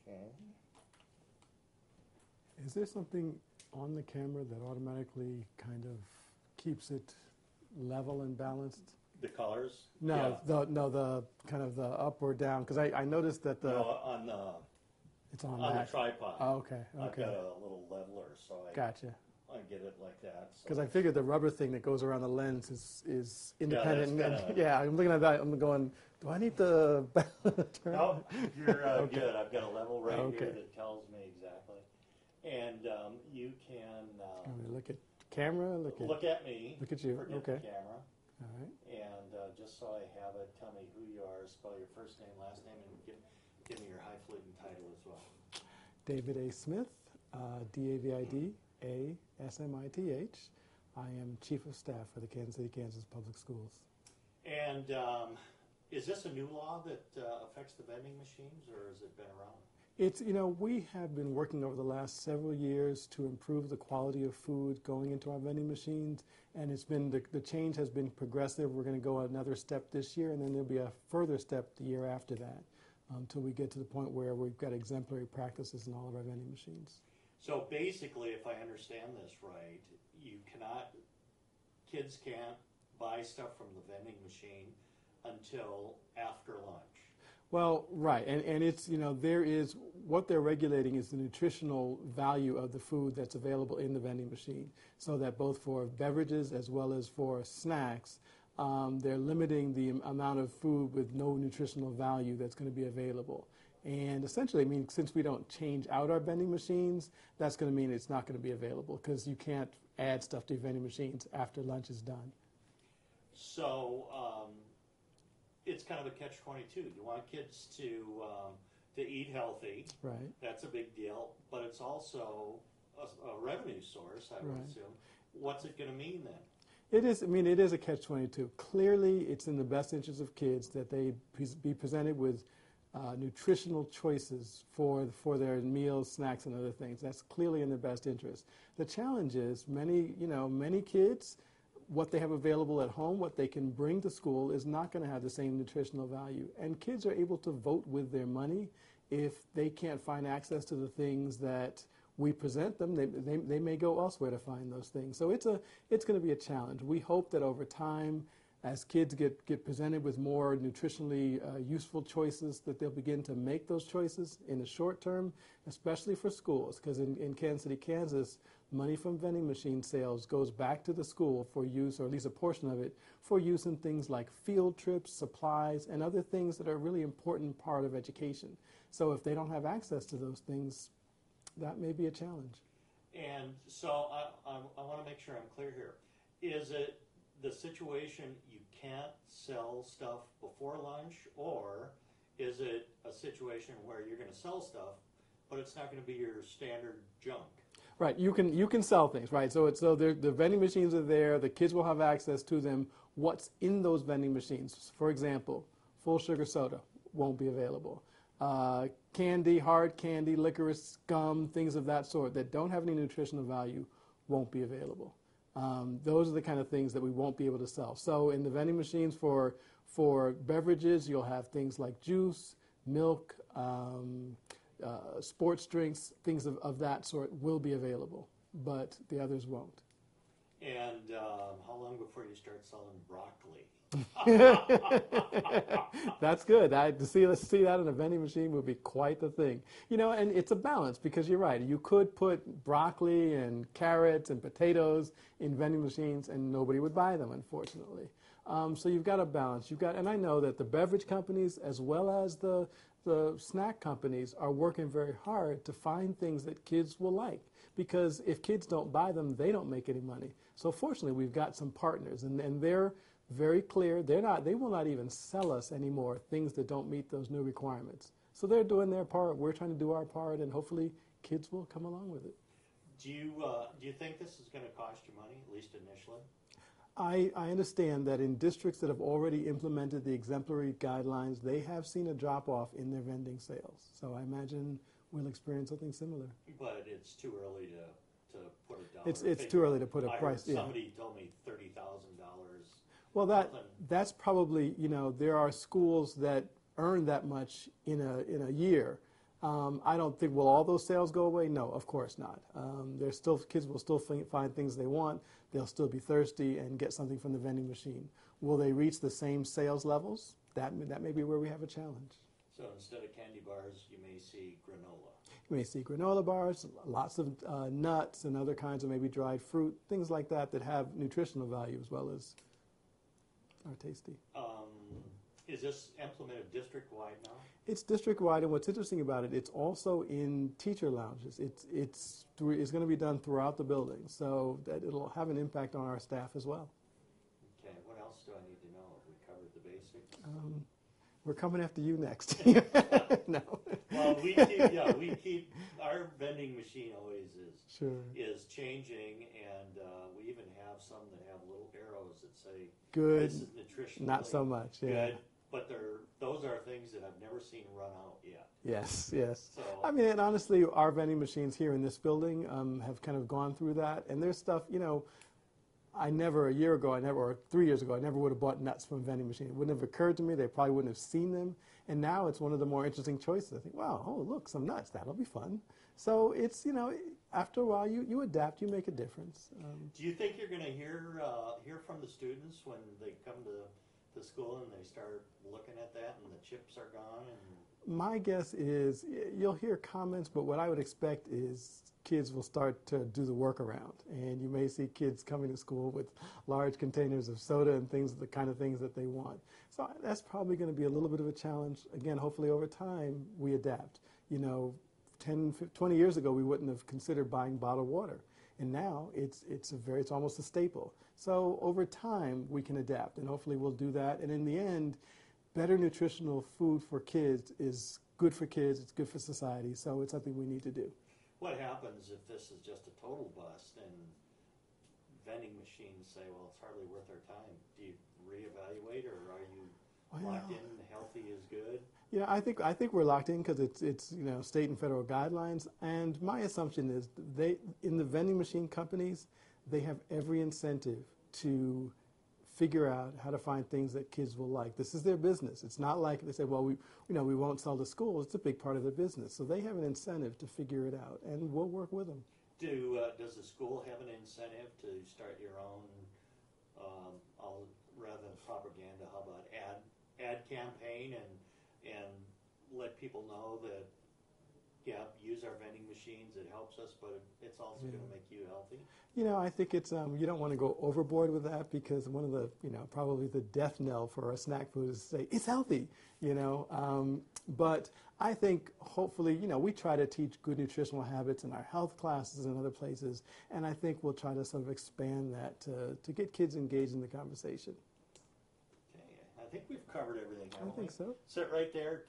Okay. Is there something on the camera that automatically kind of keeps it level and balanced? The colors? No, Yeah. the kind of the up or down, because I noticed that the No, on it's on the that. tripod. Oh, okay, I've okay, got a little leveler, so gotcha. I get it like that. So. Because I figured the rubber thing that goes around the lens is independent. that's kinda- Yeah, I'm looking at that. I'm going, do I need to turn? No, you're Okay. good. I've got a level right Okay. here that tells me exactly. And you can I'm gonna look at camera. Look at me. Look at you. Forget Okay. the camera. All right. And just so I have it, tell me who you are, spell your first name, last name, and give me your highfalutin title as well. David A. Smith, D-A-V-I-D, A-S-M-I-T-H. I am Chief of Staff for the Kansas City, Kansas Public Schools. And is this a new law that affects the vending machines, or has it been around? It's, we have been working over the last several years to improve the quality of food going into our vending machines, and it's been, the change has been progressive. We're going to go another step this year, and then there'll be a further step the year after that, until we get to the point where we've got exemplary practices in all of our vending machines. So basically, if I understand this right, kids can't buy stuff from the vending machine until after lunch. Well, right, and it's, there is, what they're regulating is the nutritional value of the food that's available in the vending machine, so that both for beverages as well as for snacks, they're limiting the amount of food with no nutritional value that's going to be available. And essentially, since we don't change out our vending machines, that's going to mean it's not going to be available, because you can't add stuff to your vending machines after lunch is done. So it's kind of a catch-22. You want kids to eat healthy. Right. That's a big deal. But it's also a revenue source, I would assume. What's it going to mean then? It is. It is a catch-22. Clearly, it's in the best interest of kids that they be presented with nutritional choices for their meals, snacks, and other things. That's clearly in their best interest. The challenge is many kids, what they have available at home, what they can bring to school, is not going to have the same nutritional value. And kids are able to vote with their money. If they can't find access to the things that we present them, they may go elsewhere to find those things. So it's going to be a challenge. We hope that over time, as kids get presented with more nutritionally useful choices, that they'll begin to make those choices in the short term, especially for schools, because in Kansas City, Kansas, money from vending machine sales goes back to the school for use, or at least a portion of it, for use in things like field trips, supplies, and other things that are a really important part of education. So if they don't have access to those things, that may be a challenge. And so I want to make sure I'm clear here. Is it the situation you can't sell stuff before lunch, or is it a situation where you're going to sell stuff, but it's not going to be your standard junk? Right, you can sell things, right? So the vending machines are there. The kids will have access to them. What's in those vending machines? For example, full sugar soda won't be available. Candy, hard candy, licorice, gum, things of that sort that don't have any nutritional value won't be available. Those are the kind of things that we won't be able to sell. So in the vending machines for beverages, you'll have things like juice, milk, sports drinks, things of that sort will be available, but the others won't. And how long before you start selling broccoli? That's good. To see that in a vending machine would be quite the thing. And it's a balance, because you're right. You could put broccoli and carrots and potatoes in vending machines and nobody would buy them, unfortunately. So you've got a balance. And I know that the beverage companies as well as the snack companies are working very hard to find things that kids will like, because if kids don't buy them, they don't make any money. So fortunately, we've got some partners, and they're very clear. They will not even sell us anymore things that don't meet those new requirements. So they're doing their part. We're trying to do our part, and hopefully kids will come along with it. Do you think this is going to cost you money, at least initially? I understand that in districts that have already implemented the exemplary guidelines, they have seen a drop-off in their vending sales. So I imagine we'll experience something similar. But it's too early to put a dollar It's too early to put a price. Somebody told me $30,000. Well, that's probably, there are schools that earn that much in a year. I don't think, will all those sales go away? No, of course not. There's still, kids will still find things they want. They'll still be thirsty and get something from the vending machine. Will they reach the same sales levels? That may be where we have a challenge. So instead of candy bars, you may see granola. You may see granola bars, lots of nuts and other kinds of maybe dried fruit, things like that that have nutritional value as well as are tasty. Is this implemented district-wide now? It's district-wide, and what's interesting about it, it's also in teacher lounges. It's going to be done throughout the building, so that it'll have an impact on our staff as well. Okay, what else do I need to know? Have we covered the basics? We're coming after you next. No. Well, we keep our vending machine always is changing, and we even have some that have little arrows that say good, this is nutritional. not so much. Yeah. Good, but those are things that I've never seen run out yet. Yes, yes. So, I mean, and honestly, our vending machines here in this building have kind of gone through that, and there's stuff, you know, a year ago, or 3 years ago, I never would have bought nuts from a vending machine. It wouldn't have occurred to me. They probably wouldn't have seen them. And now it's one of the more interesting choices. I think, wow, oh, look, some nuts. That'll be fun. So it's, you know, after a while, you adapt. You make a difference. do you think you're going to hear from the students when they come to school and they start looking at that and the chips are gone? And my guess is you'll hear comments, but what I would expect is kids will start to do the workaround, and you may see kids coming to school with large containers of soda and things, the kind of things that they want. So that's probably going to be a little bit of a challenge. Again, hopefully over time we adapt. You know, 20 years ago we wouldn't have considered buying bottled water, and now it's almost a staple. So over time we can adapt, and hopefully we'll do that. And in the end, better nutritional food for kids is good for kids. It's good for society. So it's something we need to do. what happens if this is just a total bust and vending machines say, well, it's hardly worth our time? Do you reevaluate, or are you locked in, healthy is good? Yeah, I think we're locked in because it's you know, state and federal guidelines, and my assumption is in the vending machine companies, they have every incentive to figure out how to find things that kids will like. This is their business. It's not like they say, well, we won't sell to schools. It's a big part of their business, so they have an incentive to figure it out, and we'll work with them. Does the school have an incentive to start your own, rather than propaganda, how about ad campaign and let people know that, yeah, use our vending machines, it helps us, but it's also going to make you healthy? You know, I think it's, you don't want to go overboard with that, because one of the, probably the death knell for a snack food is to say, it's healthy, but I think hopefully, we try to teach good nutritional habits in our health classes and other places, and I think we'll try to sort of expand that to get kids engaged in the conversation. Okay, I think we've covered everything, haven't we? I think so. Sit right there.